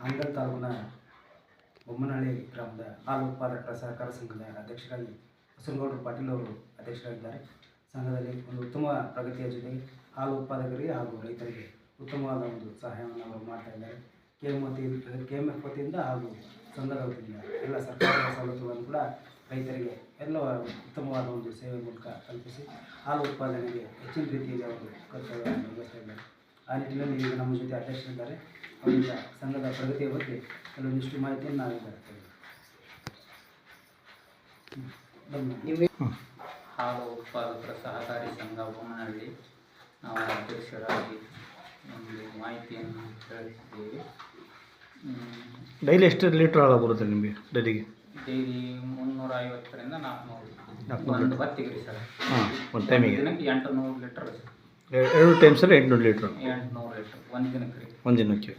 ಅಂಗಲ್ ತಾಲೂಕಿನ ಬೊಮ್ಮನಹಳ್ಳಿ ಗ್ರಾಮದ ಹಾಲು ಉತ್ಪಾದಕರ ಸಹಕಾರ ಸಂಘದ ಅಧ್ಯಕ್ಷರಾಗಿ ಬಸನಗೌಡರು ಪಾಟೀಲ್ ಅವರು ಅಧ್ಯಕ್ಷರಾಗಿದ್ದಾರೆ. ಸಂಘದಲ್ಲಿ ಒಂದು ಉತ್ತಮ ಪ್ರಗತಿಯ ಜೊತೆಗೆ ಹಾಲು ಉತ್ಪಾದಕರಿಗೆ ಹಾಗೂ ರೈತರಿಗೆ ಉತ್ತಮವಾದ ಒಂದು ಸಹಾಯವನ್ನು ಅವರು ಮಾಡ್ತಾ ಇದ್ದಾರೆ. KMF ವತಿಯಿಂದ ಹಾಗೂ ಸಂಘದ ವತಿಯಿಂದ ಎಲ್ಲ ಸರ್ಕಾರದ ಸವಲತ್ತುಗಳನ್ನು ಕೂಡ ರೈತರಿಗೆ ಎಲ್ಲ ಉತ್ತಮವಾದ ಒಂದು ಸೇವೆ ಮೂಲಕ ಕಲ್ಪಿಸಿ ಹಾಲು ಉತ್ಪಾದನೆಗೆ ಹೆಚ್ಚಿನ ರೀತಿಯಲ್ಲಿ ಅವರು ಕರ್ತವ್ಯವನ್ನು ನಿರ್ವಹಿಸ್ತಾ ಇದ್ದಾರೆ. ಆ ನಿಟ್ಟಿನಲ್ಲಿ ಈಗ ನಮ್ಮ ಜೊತೆ ಅಧ್ಯಕ್ಷರಿದ್ದಾರೆ. ಅವರಿಂದ ಸಂಘದ ಪ್ರಗತಿಯ ಬಗ್ಗೆ ಕೆಲವೊಂದಿಷ್ಟು ಮಾಹಿತಿಯನ್ನು ನಾವು ಬರ್ತೇವೆ. ಹಾಲು ಉತ್ಪಾದಕರ ಸಹಕಾರಿ ಸಂಘ ಬೊಮ್ಮನಹಳ್ಳಿ ನಾವು ಅಧ್ಯಕ್ಷರಾಗಿ ಒಂದು ಮಾಹಿತಿಯನ್ನು ತಿಳಿಸಿದ್ದೇವೆ. ಡೈಲಿ ಎಷ್ಟು ಲೀಟ್ರ್ ಹಾಲು ಬರುತ್ತೆ ನಿಮಗೆ? ಡೈಲಿ 350ರಿಂದ 400 ಒಂದು ಹೊತ್ತಿಗೆ ಸರ್. ಒಂದು ಟೈಮಿಗೆ ದಿನಕ್ಕೆ 800 litre. 2 time sir 800 litre. 800 litre ಒಂದು ದಿನಕ್ಕೆ. ಒಂದು ದಿನಕ್ಕೆ.